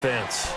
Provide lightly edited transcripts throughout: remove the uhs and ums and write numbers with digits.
Fence.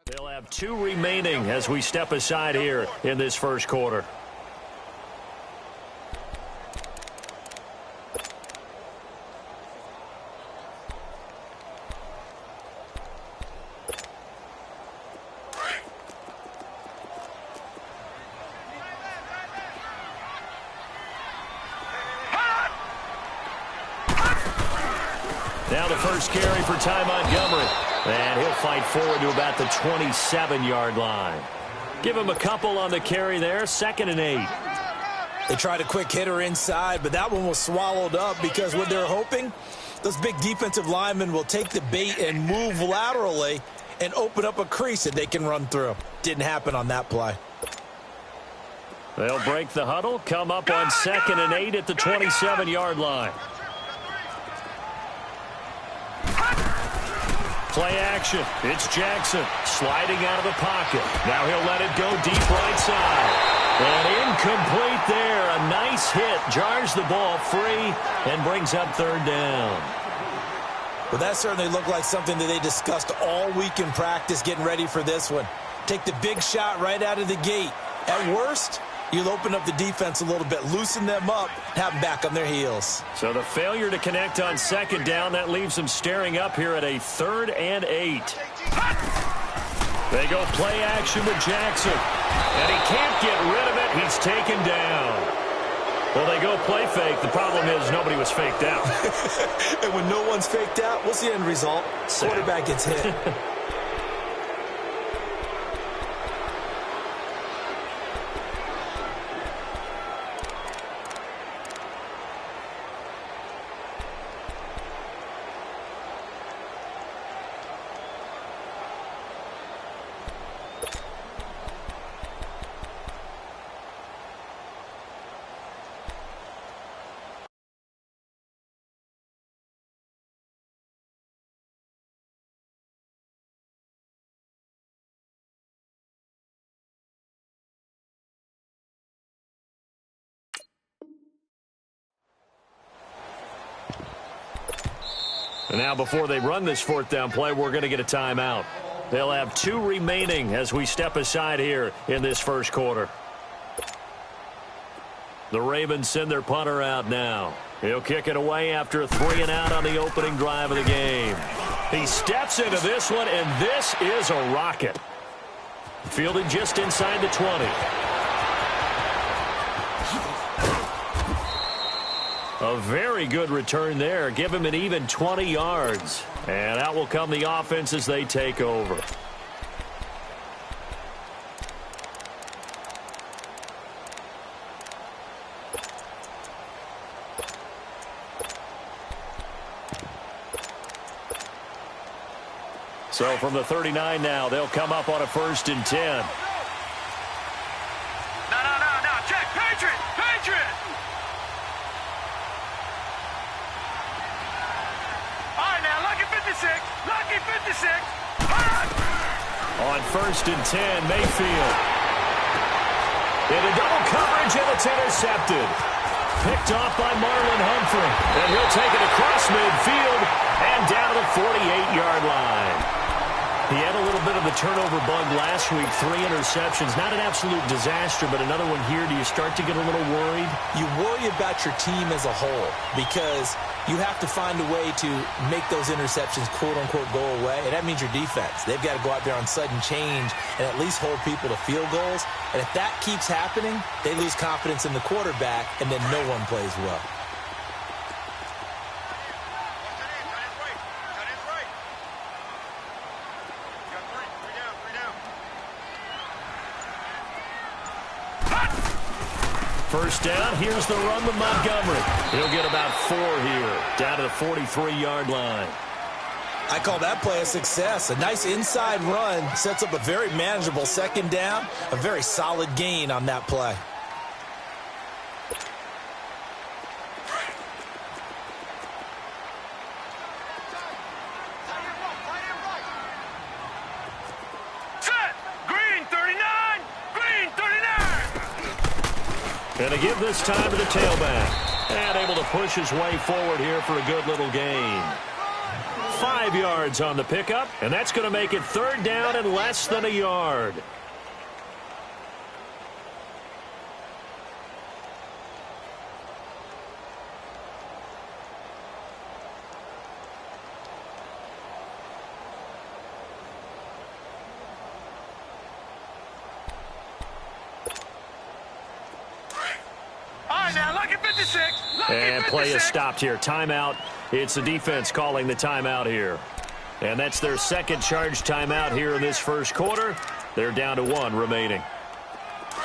They'll have 2 remaining as we step aside here in this first quarter. Now the first carry for Ty Montgomery. And he'll fight forward to about the 27-yard line. Give him a couple on the carry there, 2nd and 8. They tried a quick hitter inside, but that one was swallowed up because what they're hoping, those big defensive linemen will take the bait and move laterally and open up a crease that they can run through. Didn't happen on that play. They'll break the huddle, come up on 2nd and 8 at the 27-yard line. Play action. It's Jackson sliding out of the pocket. Now he'll let it go deep right side. And incomplete there. A nice hit. Jars the ball free and brings up 3rd down. Well, that certainly looked like something that they discussed all week in practice getting ready for this one. Take the big shot right out of the gate. At worst, you'll open up the defense a little bit, loosen them up, have them back on their heels. So the failure to connect on 2nd down, that leaves them staring up here at a 3rd and 8. They go play action with Jackson. And he can't get rid of it. He's taken down. Well, they go play fake. The problem is nobody was faked out. And when no one's faked out, what's the end result? Quarterback gets hit. And now before they run this 4th down play, we're going to get a timeout. They'll have 2 remaining as we step aside here in this first quarter. The Ravens send their punter out now. He'll kick it away after a 3 and out on the opening drive of the game. He steps into this one, and this is a rocket. Fielded just inside the 20. A very good return there. Give him an even 20 yards. And out will come the offense as they take over. So from the 39 now, they'll come up on a 1st and 10. No, check. Patriot! All right, now, lucky 56. On 1st and 10, Mayfield. Into double coverage, and it's intercepted. Picked off by Marlon Humphrey. And he'll take it across midfield and down to the 48-yard line. He had a little bit of the turnover bug last week, 3 interceptions. Not an absolute disaster, but another one here. Do you start to get a little worried? You worry about your team as a whole because you have to find a way to make those interceptions, quote-unquote, go away, and that means your defense. They've got to go out there on sudden change and at least hold people to field goals. And if that keeps happening, they lose confidence in the quarterback, and then no one plays well. First down, here's the run with Montgomery. He'll get about 4 here, down to the 43-yard line. I call that play a success. A nice inside run sets up a very manageable second down, a very solid gain on that play. And to give this time to the tailback. And able to push his way forward here for a good little gain. 5 yards on the pickup, and that's going to make it 3rd down and less than a yard. And play is stopped here. Timeout. It's the defense calling the timeout here. And that's their second charge timeout here in this first quarter. They're down to 1 remaining.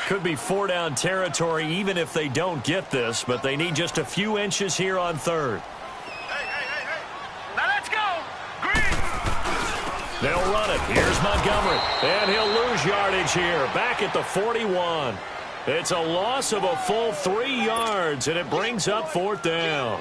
Could be 4-down territory even if they don't get this, but they need just a few inches here on 3rd. Hey. Now let's go. Green. They'll run it. Here's Montgomery. And he'll lose yardage here. Back at the 41. It's a loss of a full 3 yards, and it brings up 4th down.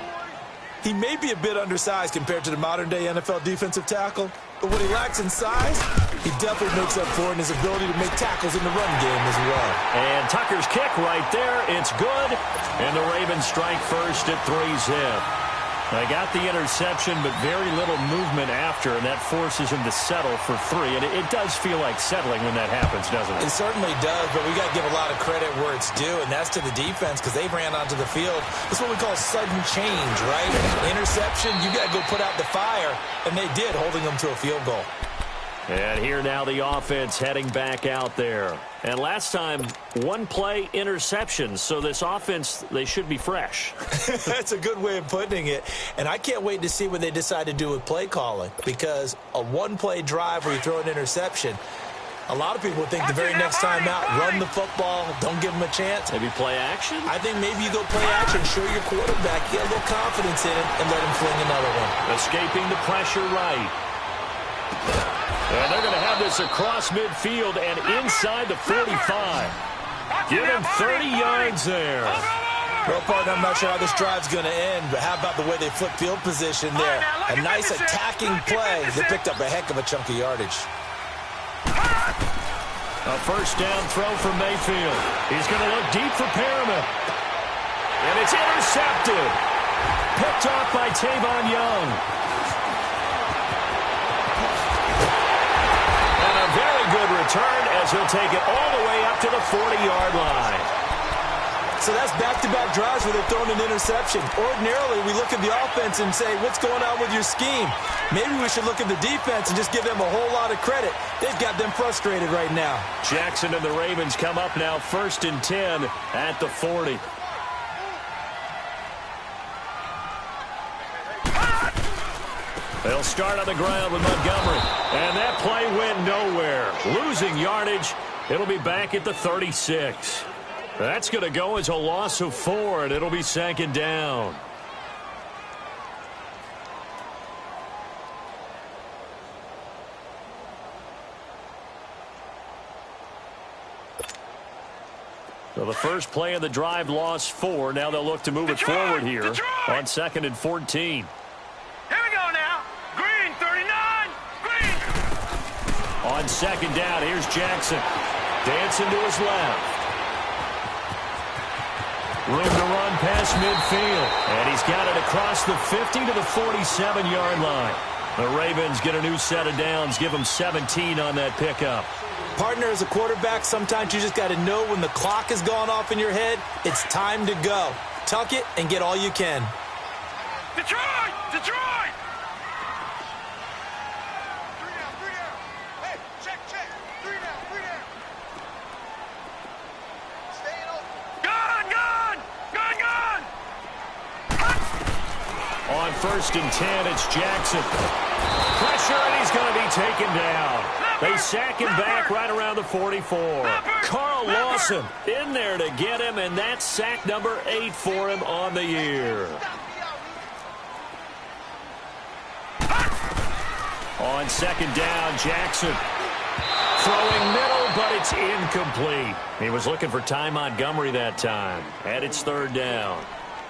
He may be a bit undersized compared to the modern-day NFL defensive tackle, but what he lacks in size, he definitely makes up for in his ability to make tackles in the run game as well. And Tucker's kick right there. It's good, and the Ravens strike first at 3-zip. They got the interception, but very little movement after, and that forces him to settle for 3. And it does feel like settling when that happens, doesn't it? It certainly does, but we got to give a lot of credit where it's due, and that's to the defense because they ran onto the field. It's what we call sudden change, right? Interception, you got to go put out the fire, and they did, holding them to a field goal. And here now the offense heading back out there. And last time, 1-play interceptions. So this offense, they should be fresh. That's a good way of putting it. And I can't wait to see what they decide to do with play calling. Because a 1-play drive where you throw an interception, a lot of people think the very next time out, run the football, don't give them a chance. Maybe play action? I think maybe you go play action, show your quarterback, get a little confidence in it, and let him fling another one. Escaping the pressure right. And they're going to have this across midfield and inside the 45. Give him 30 yards there. Well, partner, I'm not sure how this drive's going to end, but how about the way they flip field position there? A nice attacking play. They picked up a heck of a chunk of yardage. A first down throw from Mayfield. He's going to look deep for Perriman. And it's intercepted. Picked off by Tavon Young. Good return as he'll take it all the way up to the 40-yard line. So that's back-to-back drives where they're throwing an interception. Ordinarily, we look at the offense and say, what's going on with your scheme? Maybe we should look at the defense and just give them a whole lot of credit. They've got them frustrated right now. Jackson and the Ravens come up now 1st and 10 at the 40. They'll start on the ground with Montgomery. And that play went nowhere. Losing yardage. It'll be back at the 36. That's going to go as a loss of 4, and it'll be 2nd down. So the first play of the drive lost 4. Now they'll look to move it forward here on 2nd and 14. Here we go now. Green, 39. Green. On on second down. Here's Jackson. Dancing to his left. Room to run past midfield. And he's got it across the 50 to the 47-yard line. The Ravens get a new set of downs. Give them 17 on that pickup. Partner, as a quarterback, sometimes you just got to know when the clock has gone off in your head, it's time to go. Tuck it and get all you can. Detroit! Detroit! Three down. Hey, check. 3 down. Staying open. Gone! On 1st and 10, it's Jackson. Pressure, and he's going to be taken down. They sack him back right around the 44. Carl Lawson in there to get him, and that's sack number 8 for him on the year. On 2nd down, Jackson. Throwing middle, but it's incomplete. He was looking for Ty Montgomery that time. And it's 3rd down.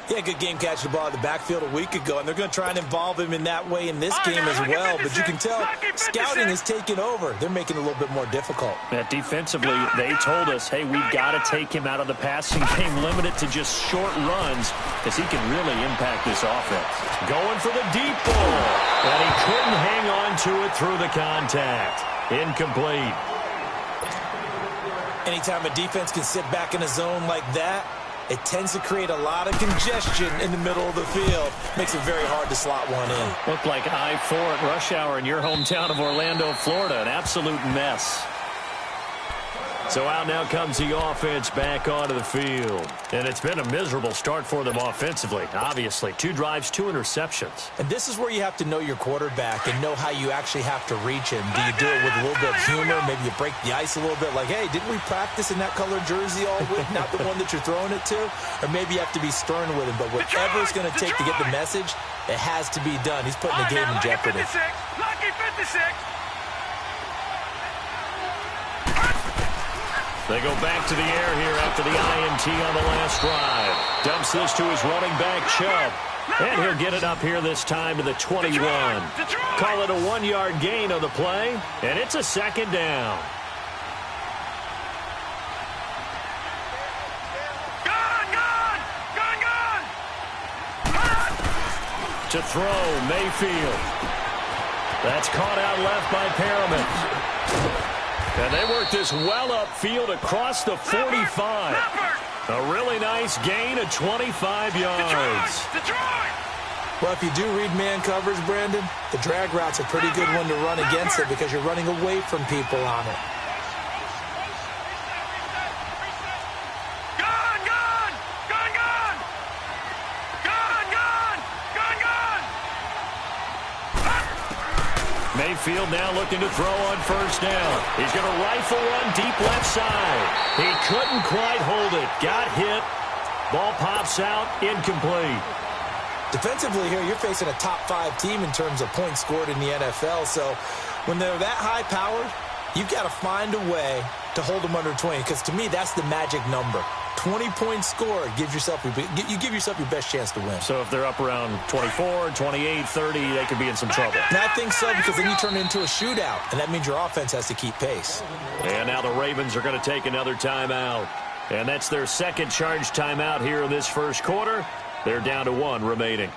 Yeah, good game catching the ball in the backfield a week ago, and they're going to try and involve him in that way in this game as well. But you can tell scouting is taking over. They're making it a little bit more difficult. Defensively, they told us, hey, we've got to take him out of the passing game, limit it to just short runs, because he can really impact this offense. Going for the deep ball, and he couldn't hang on to it through the contact. Incomplete. Anytime a defense can sit back in a zone like that, it tends to create a lot of congestion in the middle of the field. Makes it very hard to slot one in. Looked like I-4 at rush hour in your hometown of Orlando, Florida. An absolute mess. So out now comes the offense back onto the field. And it's been a miserable start for them offensively, obviously. 2 drives, 2 interceptions. And this is where you have to know your quarterback and know how you actually have to reach him. Do you do it with a little bit of humor? Maybe you break the ice a little bit like, hey, didn't we practice in that color jersey all week? Not the one that you're throwing it to? Or maybe you have to be stern with him. But whatever it's going to take to get the message, it has to be done. He's putting the game in jeopardy. Lucky 56. They go back to the air here after the INT on the last drive. Dumps this to his running back, Chubb. And he'll get it up here this time to the 21. Call it a 1-yard gain on the play, and it's a 2nd down. To throw, Mayfield. That's caught out left by Perriman. And they work this well upfield across the 45. A really nice gain of 25 yards. Well, if you do read man coverage, Brandon, the drag route's a pretty good one to run against it because you're running away from people on it. Mayfield now looking to throw on 1st down. He's going to rifle one deep left side. He couldn't quite hold it. Got hit. Ball pops out. Incomplete. Defensively here, you're facing a top 5 team in terms of points scored in the NFL. So when they're that high-powered, you've got to find a way to hold them under 20. Because to me, that's the magic number. 20-point score gives yourself you give yourself your best chance to win. So if they're up around 24, 28, 30, they could be in some trouble. And I think so, because then you turn it into a shootout, and that means your offense has to keep pace. And now the Ravens are going to take another timeout. And that's their 2nd charge timeout here in this 1st quarter. They're down to 1 remaining.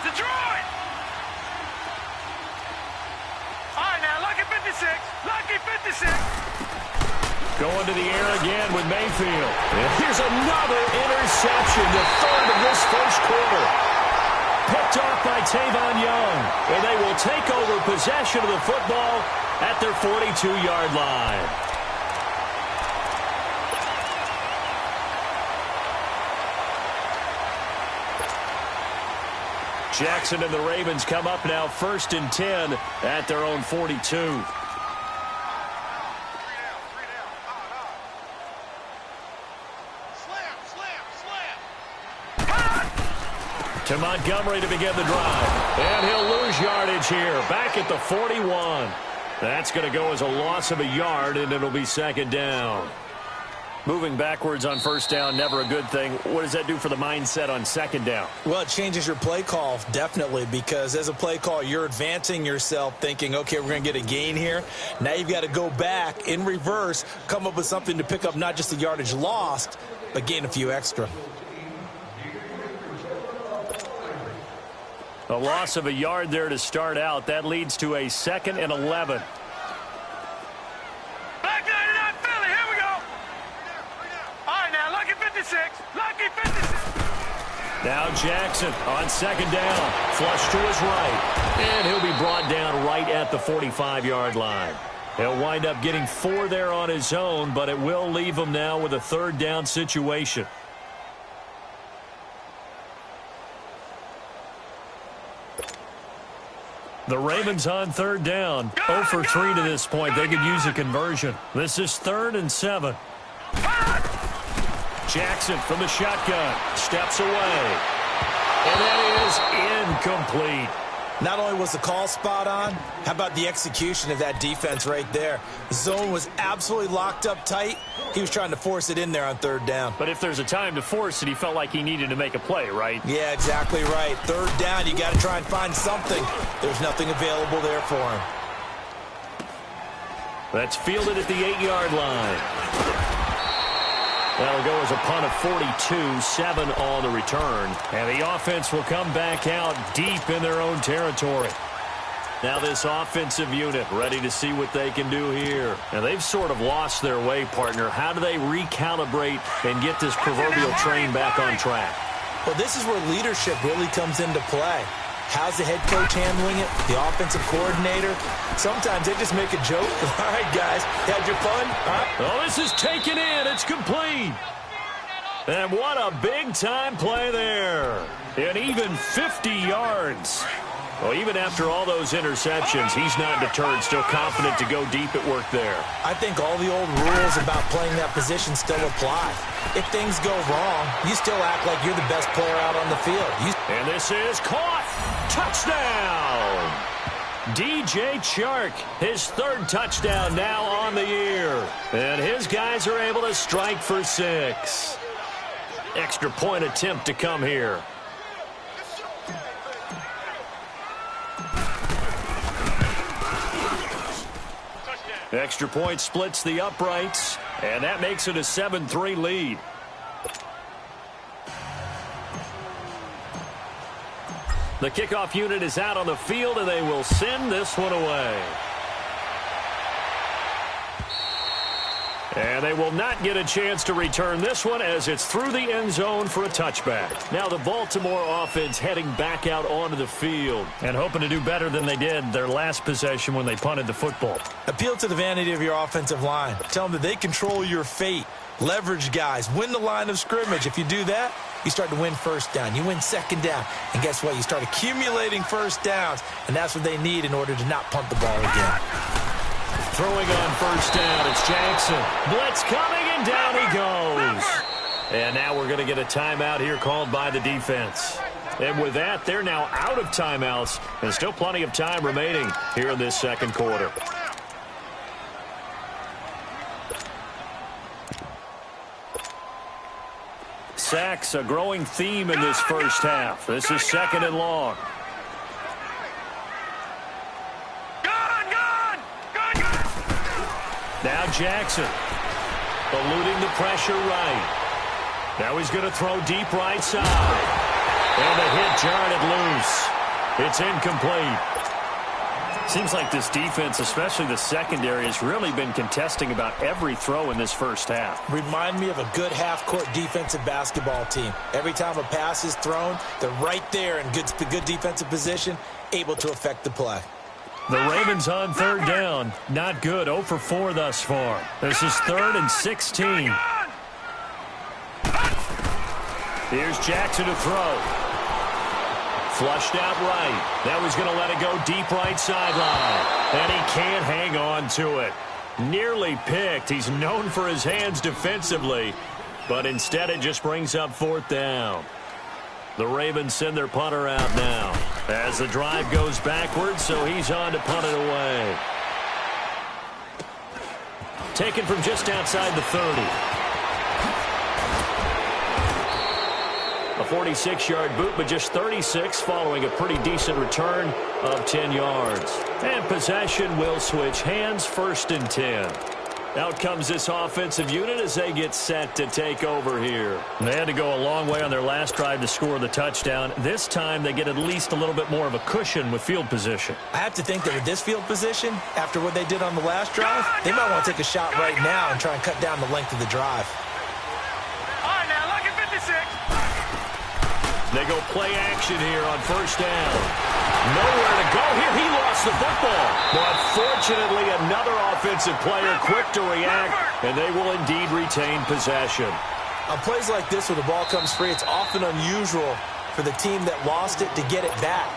Detroit! All right, now, lucky 56. Lucky 56. Going to the air again with Mayfield. And here's another interception, the 3rd of this 1st quarter. Picked off by Tavon Young. And they will take over possession of the football at their 42-yard line. Jackson and the Ravens come up now 1st and 10 at their own 42. Slam. To Montgomery to begin the drive. And he'll lose yardage here. Back at the 41. That's going to go as a loss of a yard, and it'll be second down. Moving backwards on first down, never a good thing. What does that do for the mindset on second down? Well, it changes your play call, definitely, because as a play call, you're advancing yourself thinking, okay, we're going to get a gain here. Now you've got to go back in reverse, come up with something to pick up not just the yardage lost, but gain a few extra. A loss of a yard there to start out. That leads to a 2nd and 11. Black 99 Philly, here we go. All right, now, lucky 56. Lucky 56. Now Jackson on second down. Flush to his right. And he'll be brought down right at the 45-yard line. He'll wind up getting 4 there on his own, but it will leave him now with a third down situation. The Ravens on third down. 0 for 3 to this point. They could use a conversion. This is 3rd and 7. Jackson from the shotgun. Steps away. And that is incomplete. Not only was the call spot on, how about the execution of that defense right there? The zone was absolutely locked up tight. He was trying to force it in there on third down. But if there's a time to force it, he felt like he needed to make a play, right? Yeah, exactly right. Third down, you got to try and find something. There's nothing available there for him. That's fielded at the 8-yard line. That'll go as a punt of 42, 7 on the return. And the offense will come back out deep in their own territory. Now this offensive unit ready to see what they can do here. And they've sort of lost their way, partner. How do they recalibrate and get this proverbial train back on track? Well, this is where leadership really comes into play. How's the head coach handling it? The offensive coordinator? Sometimes they just make a joke. All right, guys, had your fun? Oh, this is taken in. It's complete. And what a big-time play there. And even 50 yards. Well, even after all those interceptions, he's not deterred, still confident to go deep at work there. I think all the old rules about playing that position still apply. If things go wrong, you still act like you're the best player out on the field. And this is caught. Touchdown. DJ Chark, his 3rd touchdown now on the year. And his guys are able to strike for 6. Extra point attempt to come here. Extra point splits the uprights, and that makes it a 7-3 lead. The kickoff unit is out on the field, and they will send this one away. And they will not get a chance to return this one as it's through the end zone for a touchback. Now the Baltimore offense heading back out onto the field and hoping to do better than they did their last possession when they punted the football. Appeal to the vanity of your offensive line. Tell them that they control your fate. Leverage guys. Win the line of scrimmage. If you do that, you start to win first down. You win second down. And guess what? You start accumulating first downs. And that's what they need in order to not punt the ball again. Throwing on first down, it's Jackson. Blitz coming, and down he goes. And now we're going to get a timeout here called by the defense. And with that, they're now out of timeouts, and still plenty of time remaining here in this second quarter. Sacks, a growing theme in this first half. This is 2nd and long. Now Jackson, eluding the pressure right. Now he's going to throw deep right side. And the hit jarred it loose. It's incomplete. Seems like this defense, especially the secondary, has really been contesting about every throw in this first half. Remind me of a good half-court defensive basketball team. Every time a pass is thrown, they're right there in good defensive position, able to affect the play. The Ravens on third down. Not good. 0 for 4 thus far. This is 3rd and 16. Here's Jackson to throw. Flushed out right. Now he's going to let it go deep right sideline. And he can't hang on to it. Nearly picked. He's known for his hands defensively. But instead it just brings up 4th down. The Ravens send their punter out now as the drive goes backwards, so he's on to punt it away. Taken from just outside the 30. A 46-yard boot, but just 36 following a pretty decent return of 10 yards. And possession will switch hands, 1st and 10. Out comes this offensive unit as they get set to take over here. They had to go a long way on their last drive to score the touchdown. This time they get at least a little bit more of a cushion with field position. I have to think that with this field position, after what they did on the last drive, they might want to take a shot right now and try and cut down the length of the drive. All right, now, look at 56. They go play action here on 1st down. Nowhere to go here. He lost the football. But fortunately, another offensive player quick to react, and they will indeed retain possession. On plays like this where the ball comes free, it's often unusual for the team that lost it to get it back.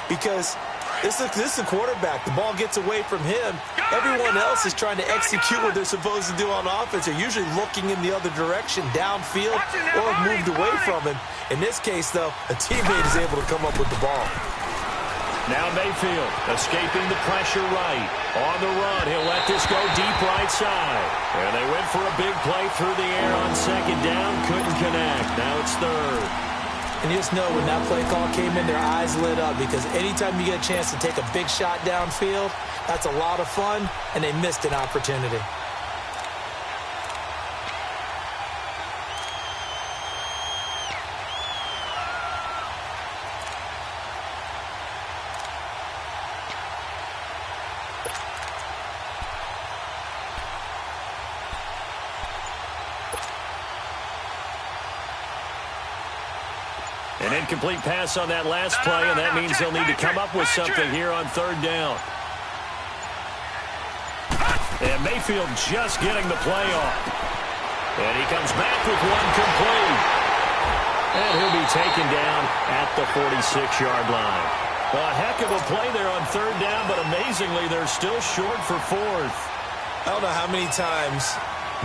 Because this is a quarterback. The ball gets away from him. Everyone else is trying to execute what they're supposed to do on offense. They're usually looking in the other direction, downfield, or have moved away from him. In this case, though, a teammate is able to come up with the ball. Now Mayfield escaping the pressure right. On the run, he'll let this go deep right side. And they went for a big play through the air on 2nd down. Couldn't connect. Now it's 3rd. And you just know when that play call came in, their eyes lit up because anytime you get a chance to take a big shot downfield, that's a lot of fun, and they missed an opportunity. An incomplete pass on that last play, and that means they'll need to come up with something here on 3rd down. And Mayfield just getting the play off. And he comes back with one complete. And he'll be taken down at the 46-yard line. A heck of a play there on 3rd down, but amazingly, they're still short for 4th. I don't know how many times,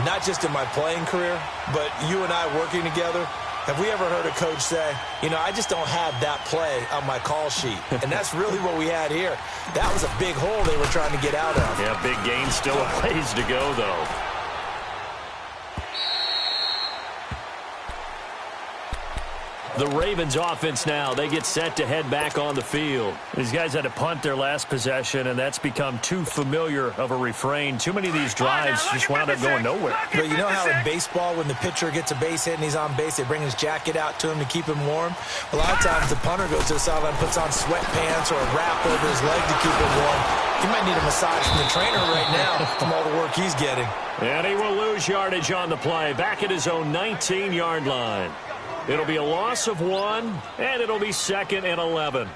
not just in my playing career, but you and I working together, have we ever heard a coach say, you know, I just don't have that play on my call sheet? And that's really what we had here. That was a big hole they were trying to get out of. Yeah, big gain, still a ways to go, though. The Ravens offense now, they get set to head back on the field. These guys had to punt their last possession, and that's become too familiar of a refrain. Too many of these drives just wound up going nowhere. But you know how in baseball, when the pitcher gets a base hit and he's on base, they bring his jacket out to him to keep him warm? A lot of times the punter goes to the sideline, puts on sweatpants or a wrap over his leg to keep him warm. He might need a massage from the trainer right now from all the work he's getting. And he will lose yardage on the play, back at his own 19-yard line. It'll be a loss of 1, and it'll be 2nd and 11.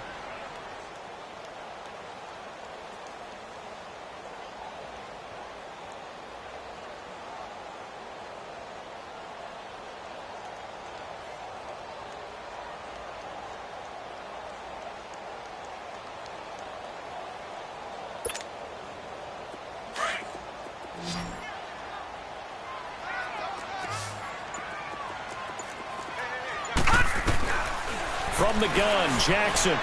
From the gun, Jackson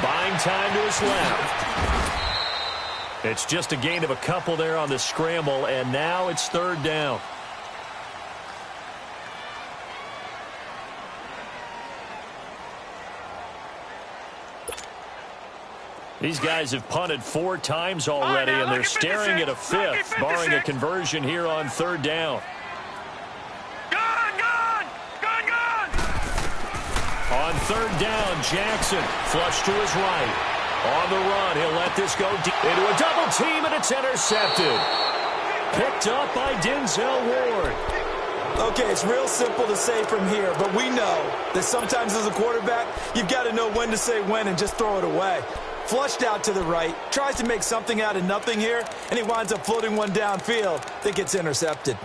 buying time to his left. It's just a gain of a couple there on the scramble, and now it's 3rd down. These guys have punted 4 times already, and they're staring at a 5th, barring a conversion here on 3rd down. On 3rd down, Jackson flush to his right. On the run, he'll let this go deep into a double team, and it's intercepted. Picked up by Denzel Ward. Okay, it's real simple to say from here, but we know that sometimes as a quarterback, you've got to know when to say when and just throw it away. Flushed out to the right, tries to make something out of nothing here, and he winds up floating one downfield that gets intercepted.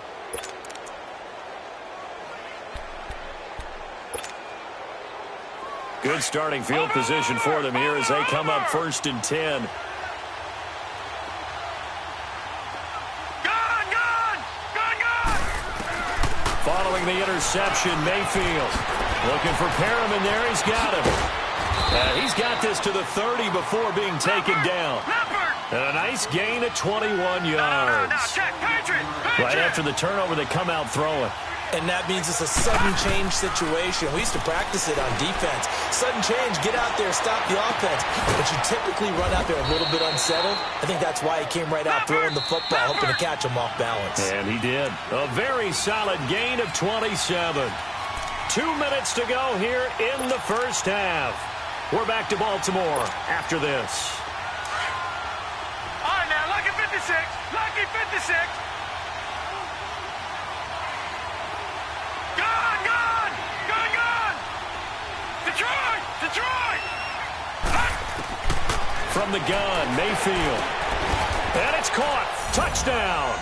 Good starting field position for them here as they come up 1st and 10. Following the interception. Mayfield looking for Perriman there. He's got him. He's got this to the 30 before being taken down. And a nice gain of 21 yards. Right after the turnover, they come out throwing. And that means it's a sudden change situation. We used to practice it on defense. Sudden change, get out there, stop the offense. But you typically run out there a little bit unsettled. I think that's why he came right out throwing the football, hoping to catch him off balance. And he did. A very solid gain of 27. 2 minutes to go here in the first half. We're back to Baltimore after this. All right, now, lucky 56. Lucky 56. Detroit! From the gun, Mayfield. And it's caught. Touchdown.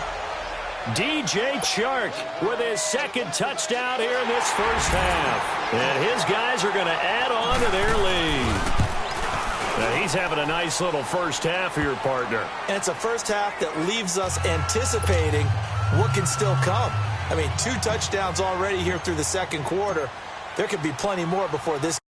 DJ Chark with his second touchdown here in this first half. And his guys are going to add on to their lead. Now he's having a nice little first half here, partner. And it's a first half that leaves us anticipating what can still come. I mean, 2 touchdowns already here through the second quarter. There could be plenty more before this.